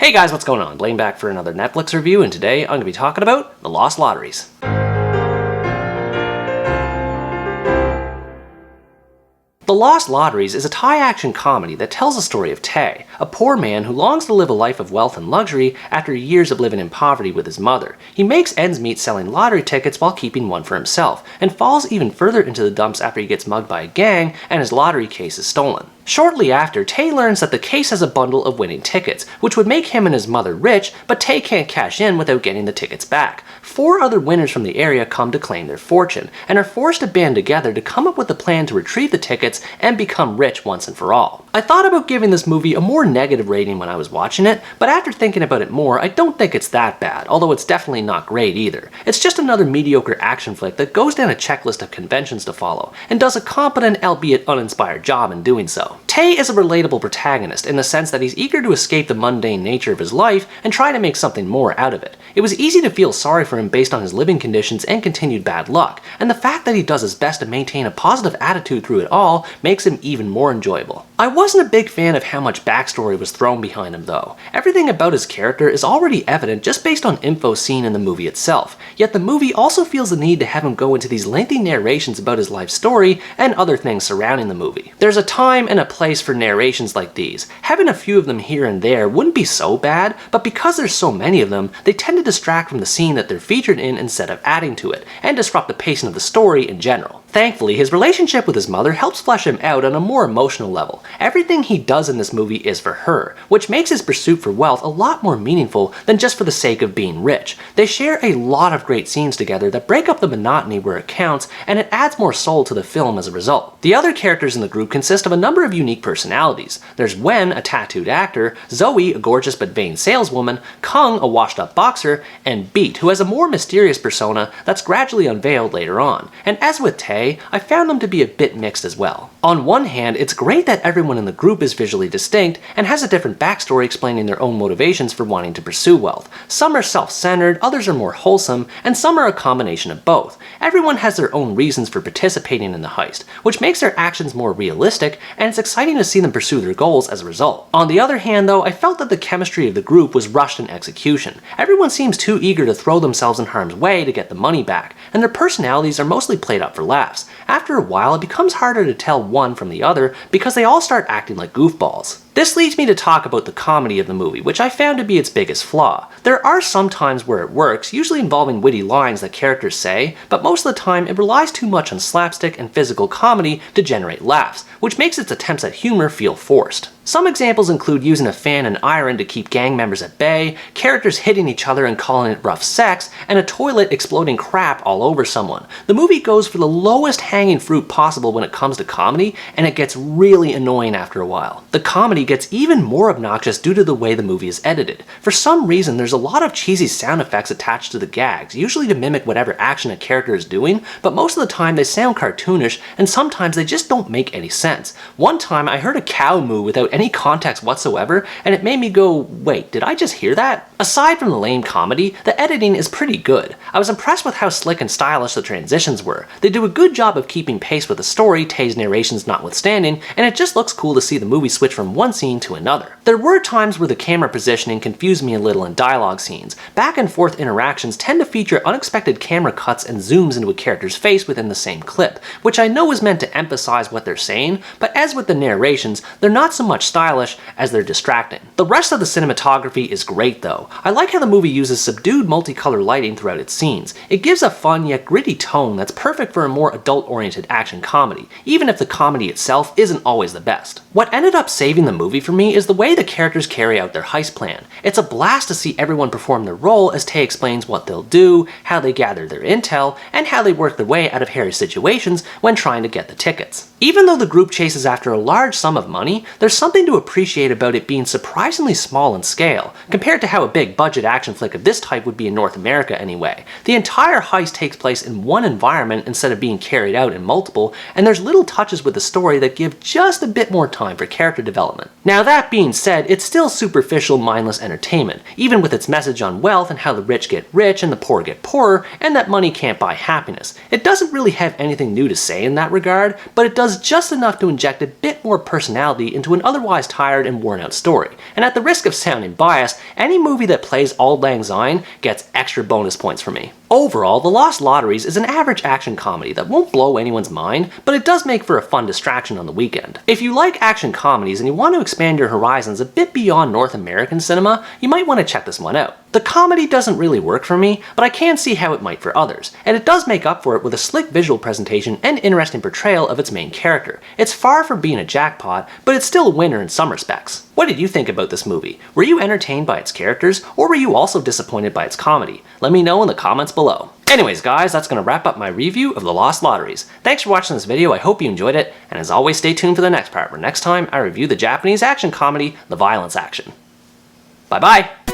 Hey guys, what's going on? Blaine back for another Netflix review, and today I'm going to be talking about the Lost Lotteries. The Lost Lotteries is a Thai action comedy that tells the story of Tae, a poor man who longs to live a life of wealth and luxury after years of living in poverty with his mother. He makes ends meet selling lottery tickets while keeping one for himself, and falls even further into the dumps after he gets mugged by a gang and his lottery case is stolen. Shortly after, Tae learns that the case has a bundle of winning tickets, which would make him and his mother rich, but Tae can't cash in without getting the tickets back. 4 other winners from the area come to claim their fortune, and are forced to band together to come up with a plan to retrieve the tickets and become rich once and for all. I thought about giving this movie a more negative rating when I was watching it, but after thinking about it more, I don't think it's that bad, although it's definitely not great either. It's just another mediocre action flick that goes down a checklist of conventions to follow, and does a competent, albeit uninspired job in doing so. Tae is a relatable protagonist in the sense that he's eager to escape the mundane nature of his life and try to make something more out of it. It was easy to feel sorry for him based on his living conditions and continued bad luck, and the fact that he does his best to maintain a positive attitude through it all makes him even more enjoyable. I wasn't a big fan of how much backstory was thrown behind him though. Everything about his character is already evident just based on info seen in the movie itself, yet the movie also feels the need to have him go into these lengthy narrations about his life story and other things surrounding the movie. There's a time and a place for narrations like these. Having a few of them here and there wouldn't be so bad, but because there's so many of them, they tend to distract from the scene that they're featured in instead of adding to it, and disrupt the pacing of the story in general. Thankfully, his relationship with his mother helps flesh him out on a more emotional level. Everything he does in this movie is for her, which makes his pursuit for wealth a lot more meaningful than just for the sake of being rich. They share a lot of great scenes together that break up the monotony where it counts, and it adds more soul to the film as a result. The other characters in the group consist of a number of unique personalities. There's Wen, a tattooed actor, Zoe, a gorgeous but vain saleswoman, Kung, a washed-up boxer, and Beat, who has a more mysterious persona that's gradually unveiled later on. And as with Tae, I found them to be a bit mixed as well. On one hand, it's great that everyone in the group is visually distinct and has a different backstory explaining their own motivations for wanting to pursue wealth. Some are self-centered, others are more wholesome, and some are a combination of both. Everyone has their own reasons for participating in the heist, which makes their actions more realistic, and it's exciting to see them pursue their goals as a result. On the other hand though, I felt that the chemistry of the group was rushed in execution. Everyone seems too eager to throw themselves in harm's way to get the money back, and their personalities are mostly played up for laughs. After a while, it becomes harder to tell one from the other because they all start acting like goofballs. This leads me to talk about the comedy of the movie, which I found to be its biggest flaw. There are some times where it works, usually involving witty lines that characters say, but most of the time it relies too much on slapstick and physical comedy to generate laughs, which makes its attempts at humor feel forced. Some examples include using a fan and iron to keep gang members at bay, characters hitting each other and calling it rough sex, and a toilet exploding crap all over someone. The movie goes for the lowest hanging fruit possible when it comes to comedy, and it gets really annoying after a while. The comedy gets even more obnoxious due to the way the movie is edited. For some reason, there's a lot of cheesy sound effects attached to the gags, usually to mimic whatever action a character is doing, but most of the time they sound cartoonish, and sometimes they just don't make any sense. One time I heard a cow moo without any context whatsoever, and it made me go, wait, did I just hear that? Aside from the lame comedy, the editing is pretty good. I was impressed with how slick and stylish the transitions were. They do a good job of keeping pace with the story, Tae's narrations notwithstanding, and it just looks cool to see the movie switch from one scene to another. There were times where the camera positioning confused me a little in dialogue scenes. Back and forth interactions tend to feature unexpected camera cuts and zooms into a character's face within the same clip, which I know is meant to emphasize what they're saying, but as with the narrations, they're not so much stylish as they're distracting. The rest of the cinematography is great though. I like how the movie uses subdued multicolor lighting throughout its scenes. It gives a fun yet gritty tone that's perfect for a more adult-oriented action comedy, even if the comedy itself isn't always the best. What ended up saving the movie for me is the way the characters carry out their heist plan. It's a blast to see everyone perform their role as Tae explains what they'll do, how they gather their intel, and how they work their way out of hairy situations when trying to get the tickets. Even though the group chases after a large sum of money, there's something to appreciate about it being surprisingly small in scale, compared to how a big budget action flick of this type would be in North America anyway. The entire heist takes place in one environment instead of being carried out in multiple, and there's little touches with the story that give just a bit more time for character development. Now that being said, it's still superficial, mindless entertainment, even with its message on wealth and how the rich get rich and the poor get poorer, and that money can't buy happiness. It doesn't really have anything new to say in that regard, but it does just enough to inject a bit more personality into an otherwise tired and worn out story. And at the risk of sounding biased, any movie that plays Auld Lang Syne gets extra bonus points for me. Overall, The Lost Lotteries is an average action comedy that won't blow anyone's mind, but it does make for a fun distraction on the weekend. If you like action comedies and you want to expand your horizons a bit beyond North American cinema, you might want to check this one out. The comedy doesn't really work for me, but I can see how it might for others, and it does make up for it with a slick visual presentation and interesting portrayal of its main character. It's far from being a jackpot, but it's still a winner in some respects. What did you think about this movie? Were you entertained by its characters, or were you also disappointed by its comedy? Let me know in the comments below. Anyways guys, that's going to wrap up my review of The Lost Lotteries. Thanks for watching this video, I hope you enjoyed it, and as always stay tuned for the next part where next time I review the Japanese action comedy, The Violence Action. Bye bye!